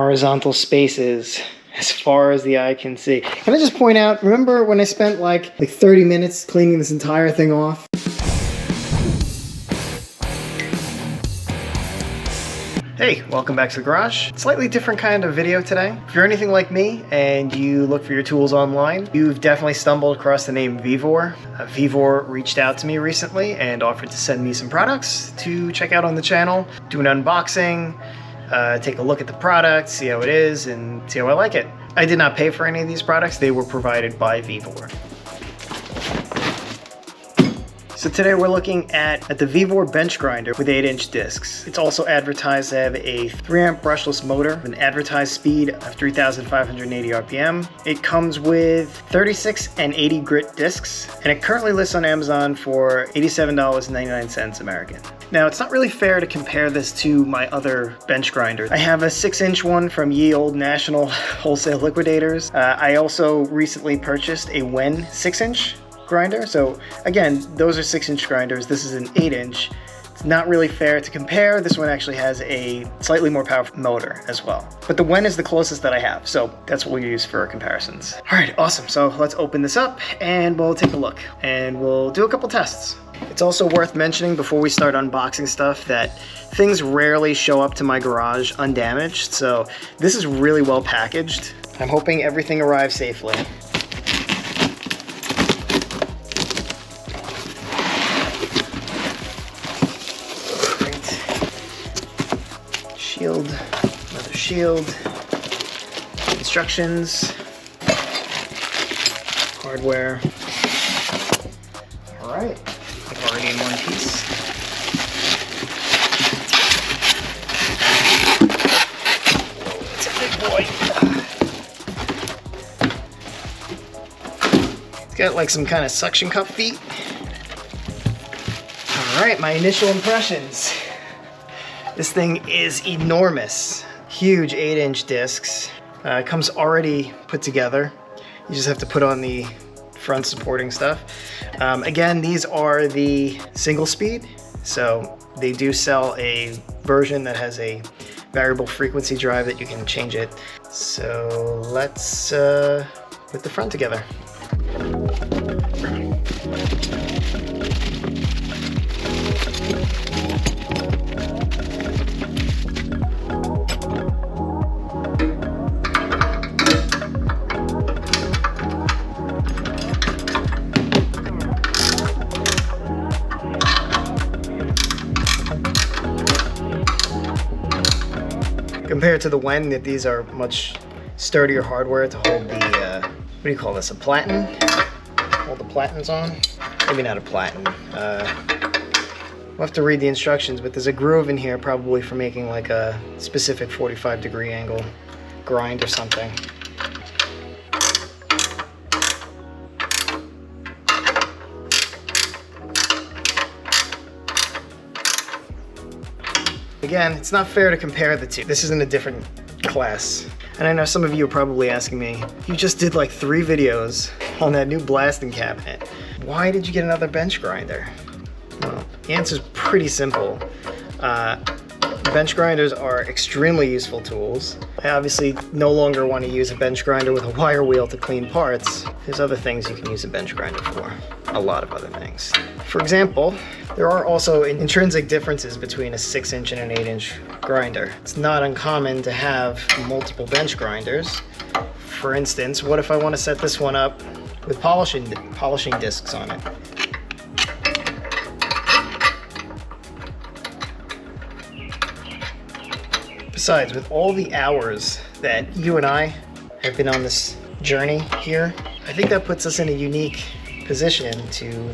horizontal spaces as far as the eye can see. Can I just point out, remember when I spent like 30 minutes cleaning this entire thing off? Hey, welcome back to the garage. Slightly different kind of video today. If you're anything like me and you look for your tools online, you've definitely stumbled across the name Vevor. Vevor reached out to me recently and offered to send me some products to check out on the channel, do an unboxing, take a look at the product, see how it is, and see how I like it. I did not pay for any of these products. They were provided by Vevor. So today we're looking at the Vevor bench grinder with 8-inch discs. It's also advertised to have a 3-amp brushless motor, an advertised speed of 3,580 RPM. It comes with 36 and 80 grit discs, and it currently lists on Amazon for $87.99 American. Now, it's not really fair to compare this to my other bench grinders. I have a 6-inch one from Ye Old National Wholesale Liquidators. I also recently purchased a Wen 6-inch grinder. So again, those are 6-inch grinders. This is an 8-inch. It's not really fair to compare. This one actually has a slightly more powerful motor as well. But the Wen is the closest that I have, so that's what we'll use for our comparisons. All right, awesome. So let's open this up and we'll take a look and we'll do a couple tests. It's also worth mentioning before we start unboxing stuff that things rarely show up to my garage undamaged, so this is really well packaged. I'm hoping everything arrives safely. Shield, another shield, instructions, hardware. All right, like already in one piece. It's a big boy. It's got like some kind of suction cup feet. All right, my initial impressions. This thing is enormous. Huge 8-inch discs. It comes already put together. You just have to put on the front supporting stuff. Again, these are the single speed. So they do sell a version that has a variable frequency drive that you can change it. So let's put the front together. Compared to the Wen, that these are much sturdier hardware to hold the, what do you call this, a platen? Hold the platens on? Maybe not a platen. We'll have to read the instructions, but there's a groove in here probably for making like a specific 45-degree angle grind or something. Again, it's not fair to compare the two. This is in a different class. And I know some of you are probably asking me, you just did like 3 videos on that new blasting cabinet. Why did you get another bench grinder? Well, the answer is pretty simple. Bench grinders are extremely useful tools. I obviously no longer want to use a bench grinder with a wire wheel to clean parts. There's other things you can use a bench grinder for. A lot of other things. For example, there are also intrinsic differences between a 6-inch and an 8-inch grinder. It's not uncommon to have multiple bench grinders. For instance, what if I want to set this one up with polishing discs on it? Besides, with all the hours that you and I have been on this journey here, I think that puts us in a unique position to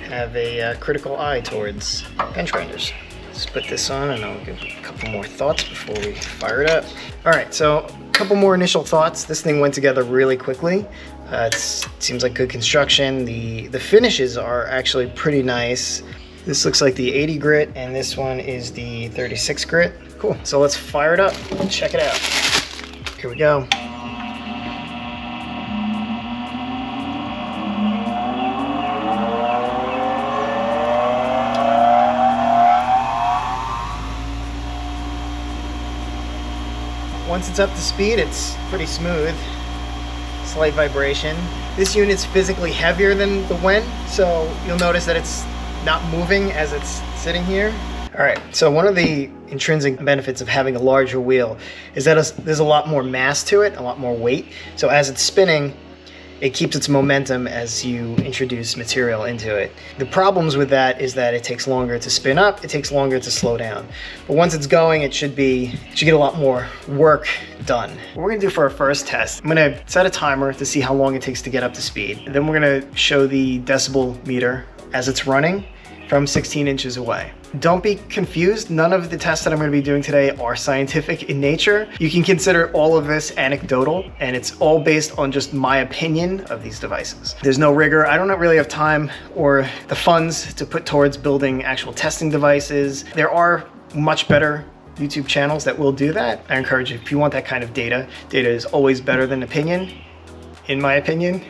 have a critical eye towards bench grinders. Let's put this on and I'll give a couple more thoughts before we fire it up. All right, so a couple more initial thoughts. This thing went together really quickly. It seems like good construction. The finishes are actually pretty nice. This looks like the 80 grit and this one is the 36 grit. Cool, so let's fire it up and check it out. Here we go. Once it's up to speed, it's pretty smooth. Slight vibration. This unit's physically heavier than the Wen, so you'll notice that it's not moving as it's sitting here. All right, so one of the intrinsic benefits of having a larger wheel is that there's a lot more mass to it, a lot more weight. So as it's spinning, it keeps its momentum as you introduce material into it. The problems with that is that it takes longer to spin up, it takes longer to slow down. But once it's going, it should get a lot more work done. What we're gonna do for our first test, I'm gonna set a timer to see how long it takes to get up to speed. Then we're gonna show the decibel meter as it's running from 16 inches away. Don't be confused, none of the tests that I'm going to be doing today are scientific in nature. You can consider all of this anecdotal, and it's all based on just my opinion of these devices. There's no rigor. I don't really have time or the funds to put towards building actual testing devices. There are much better YouTube channels that will do that. I encourage you, if you want that kind of data is always better than opinion, in my opinion.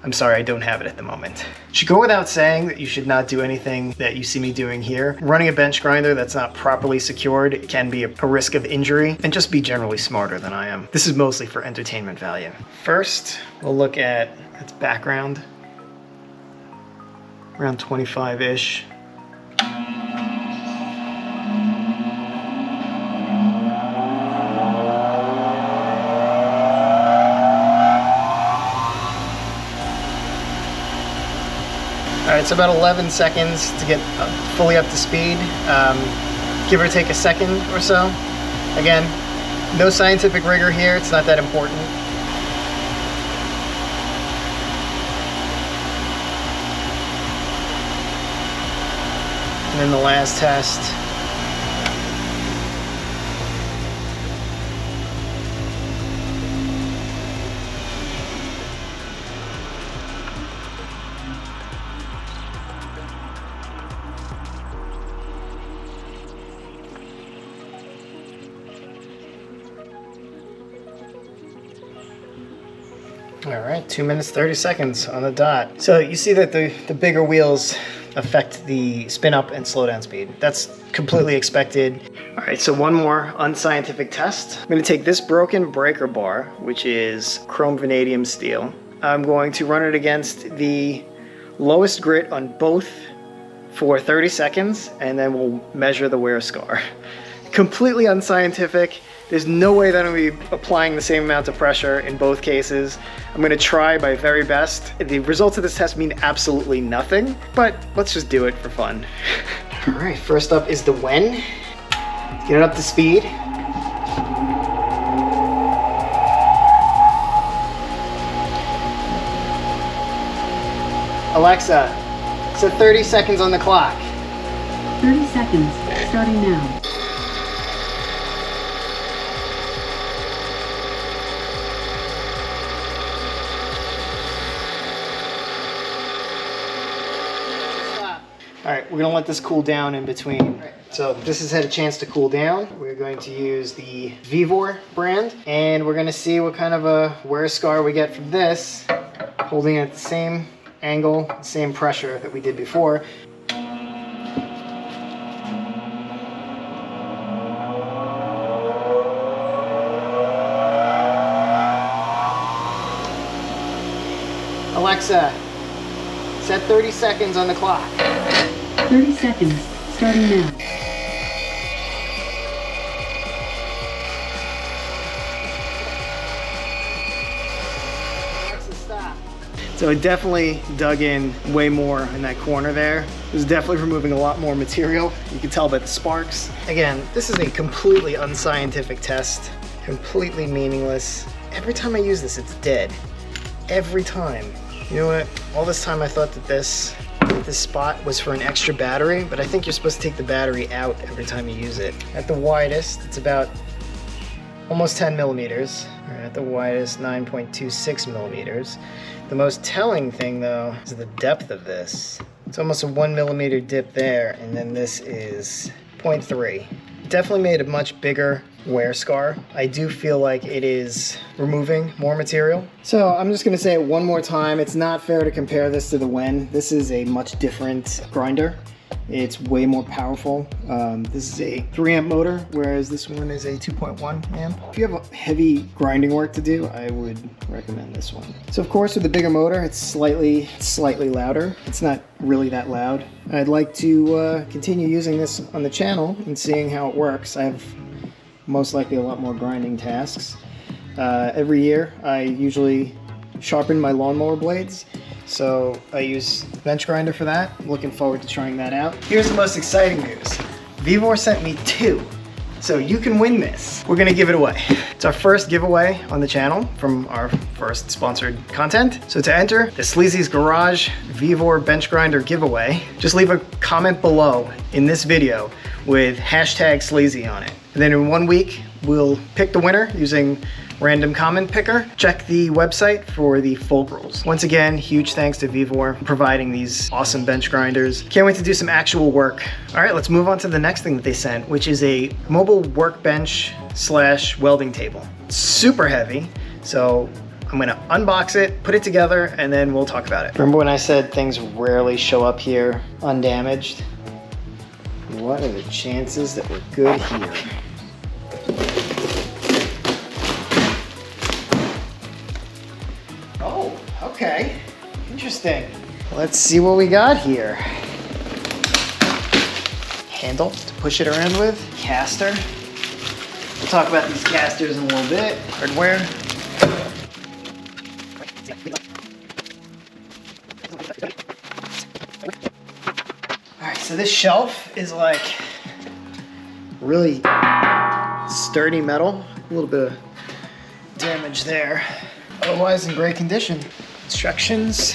I'm sorry, I don't have it at the moment. It should go without saying that you should not do anything that you see me doing here. Running a bench grinder that's not properly secured can be a risk of injury, and just be generally smarter than I am. This is mostly for entertainment value. First, we'll look at its background, around 25-ish. All right, it's about 11 seconds to get fully up to speed, give or take a second or so. Again, no scientific rigor here, it's not that important. And then the last test. All right, 2 minutes, 30 seconds on the dot. So you see that the bigger wheels affect the spin up and slow down speed. That's completely expected. All right, so one more unscientific test. I'm gonna take this broken breaker bar, which is chrome vanadium steel. I'm going to run it against the lowest grit on both for 30 seconds, and then we'll measure the wear scar. Completely unscientific. There's no way that I'm going to be applying the same amount of pressure in both cases. I'm going to try my very best. The results of this test mean absolutely nothing, but let's just do it for fun. All right, first up is the Wen. Get it up to speed. Alexa, set 30 seconds on the clock. 30 seconds, starting now. All right, we're gonna let this cool down in between. So this has had a chance to cool down. We're going to use the Vevor brand, and we're gonna see what kind of a wear scar we get from this, holding it at the same angle, same pressure that we did before. Alexa, set 30 seconds on the clock. 30 seconds, starting now. Stop. So it definitely dug in way more in that corner there. It was definitely removing a lot more material. You can tell by the sparks. Again, this is a completely unscientific test, completely meaningless. Every time I use this, it's dead. Every time. You know what? All this time I thought that this spot was for an extra battery, but I think you're supposed to take the battery out every time you use it. At the widest, it's about almost 10 millimeters. Or at the widest, 9.26 millimeters. The most telling thing though is the depth of this. It's almost a 1 millimeter dip there, and then this is 0.3. Definitely made a much bigger wear scar. I do feel like it is removing more material. So I'm just gonna say it one more time. It's not fair to compare this to the Wen. This is a much different grinder. It's way more powerful. This is a 3 amp motor, whereas this one is a 2.1 amp. If you have a heavy grinding work to do, I would recommend this one. So of course, with the bigger motor, it's slightly louder. It's not really that loud. I'd like to continue using this on the channel and seeing how it works. I have most likely a lot more grinding tasks. Every year, I usually sharpen my lawnmower blades. So I use bench grinder for that. I'm looking forward to trying that out. Here's the most exciting news. Vevor sent me 2. So you can win this. We're gonna give it away. It's our first giveaway on the channel from our first sponsored content. So to enter the Sleazy's Garage Vevor bench grinder giveaway, just leave a comment below in this video with hashtag Sleazy on it. And then in 1 week, we'll pick the winner using random comment picker. Check the website for the full rules. Once again, huge thanks to Vevor for providing these awesome bench grinders. Can't wait to do some actual work. All right, let's move on to the next thing that they sent, which is a mobile workbench / welding table. Super heavy, so I'm gonna unbox it, put it together, and then we'll talk about it. Remember when I said things rarely show up here undamaged? What are the chances that we're good here? Okay, interesting. Let's see what we got here. Handle to push it around with, caster. We'll talk about these casters in a little bit. Hardware. All right, so this shelf is like really sturdy metal. A little bit of damage there. Otherwise in great condition. Instructions.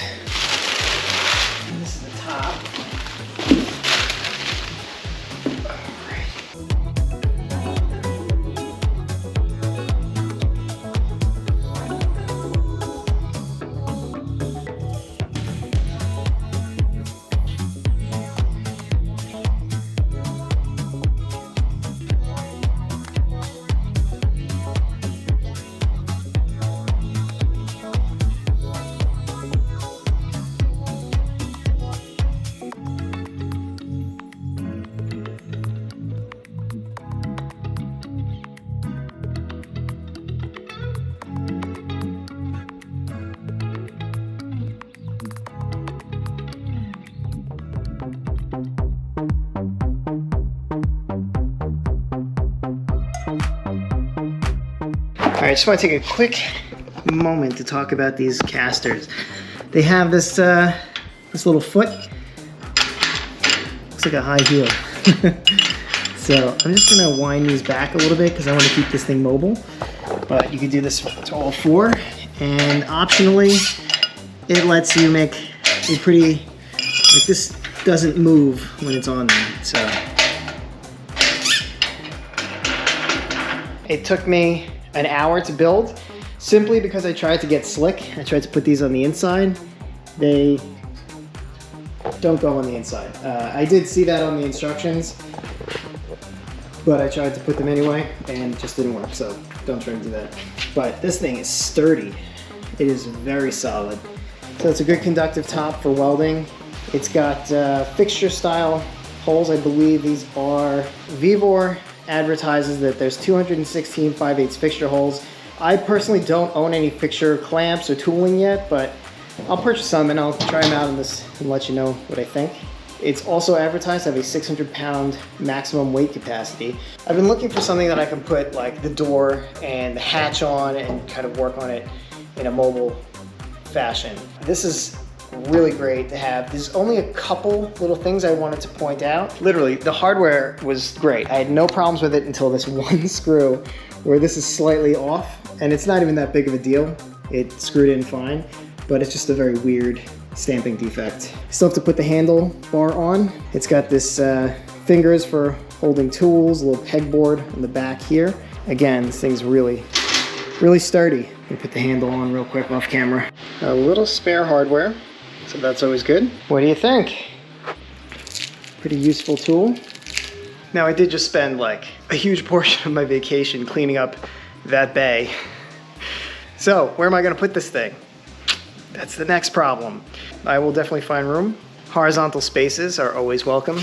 And this is the top. All right, I just want to take a quick moment to talk about these casters. They have this this little foot. Looks like a high heel. So I'm just gonna wind these back a little bit because I want to keep this thing mobile. But you can do this to all 4, and optionally, it lets you make a pretty, like this doesn't move when it's on there. So it took me an hour to build, simply because I tried to get slick. I tried to put these on the inside. They don't go on the inside. I did see that on the instructions, but I tried to put them anyway and it just didn't work, so don't try to do that. But this thing is sturdy. It is very solid. So it's a good conductive top for welding. It's got fixture style holes. I believe these are Vevor advertises that there's 216 5/8 fixture holes. I personally don't own any fixture clamps or tooling yet, but I'll purchase some and I'll try them out on this and let you know what I think. It's also advertised to have a 600-pound maximum weight capacity. I've been looking for something that I can put like the door and the hatch on and kind of work on it in a mobile fashion. This is really great to have. There's only a couple little things I wanted to point out. Literally, the hardware was great. I had no problems with it until this one screw where this is slightly off, and it's not even that big of a deal. It screwed in fine, but it's just a very weird stamping defect. Still have to put the handle bar on. It's got this fingers for holding tools, a little pegboard on the back here. Again, this thing's really sturdy. Let me put the handle on real quick off camera. A little spare hardware, so that's always good. What do you think? Pretty useful tool. Now I did just spend like a huge portion of my vacation cleaning up that bay. So where am I gonna put this thing? That's the next problem. I will definitely find room Horizontal spaces are always welcome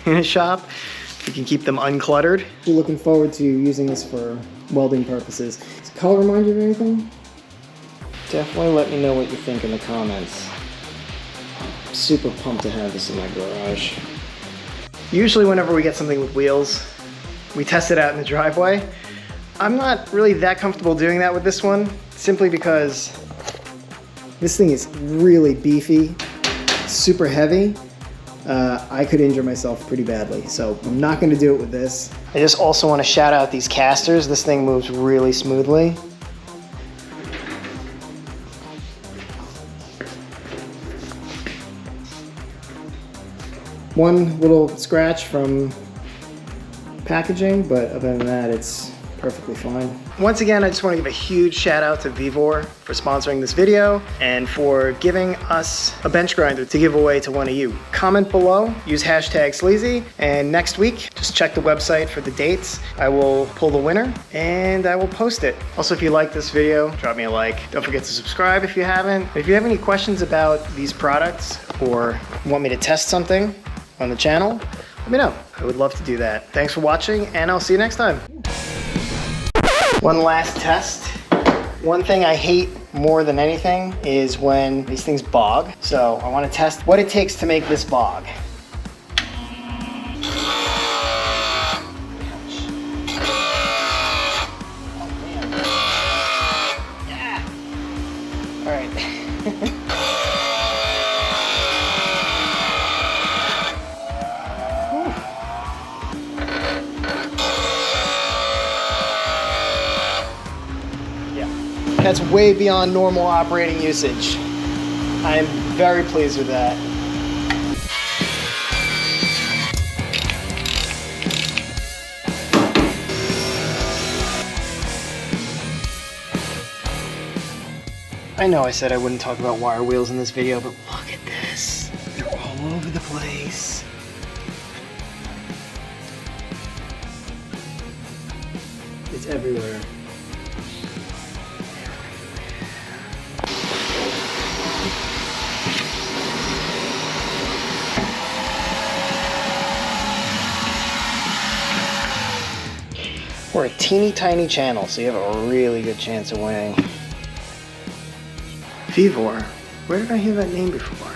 in a shop. You can keep them uncluttered. We're looking forward to using this for welding purposes. Does the color remind you of anything? Definitely let me know what you think in the comments. I'm super pumped to have this in my garage. Usually whenever we get something with wheels, we test it out in the driveway. I'm not really that comfortable doing that with this one, simply because this thing is really beefy, super heavy. I could injure myself pretty badly, so I'm not going to do it with this. I just also want to shout out these casters. This thing moves really smoothly. One little scratch from packaging, but other than that, it's perfectly fine. Once again, I just want to give a huge shout out to Vevor for sponsoring this video and for giving us a bench grinder to give away to one of you. Comment below, use hashtag sleazy, and next week, just check the website for the dates. I will pull the winner and I will post it. Also, if you like this video, drop me a like. Don't forget to subscribe if you haven't. If you have any questions about these products or want me to test something on the channel, let me know. I would love to do that. Thanks for watching, and I'll see you next time. One last test. One thing I hate more than anything is when these things bog. So I want to test what it takes to make this bog. All right. That's way beyond normal operating usage. I am very pleased with that. I know I said I wouldn't talk about wire wheels in this video, but look at this. They're all over the place. It's everywhere. We're a teeny tiny channel, so you have a really good chance of winning. Vevor, where did I hear that name before?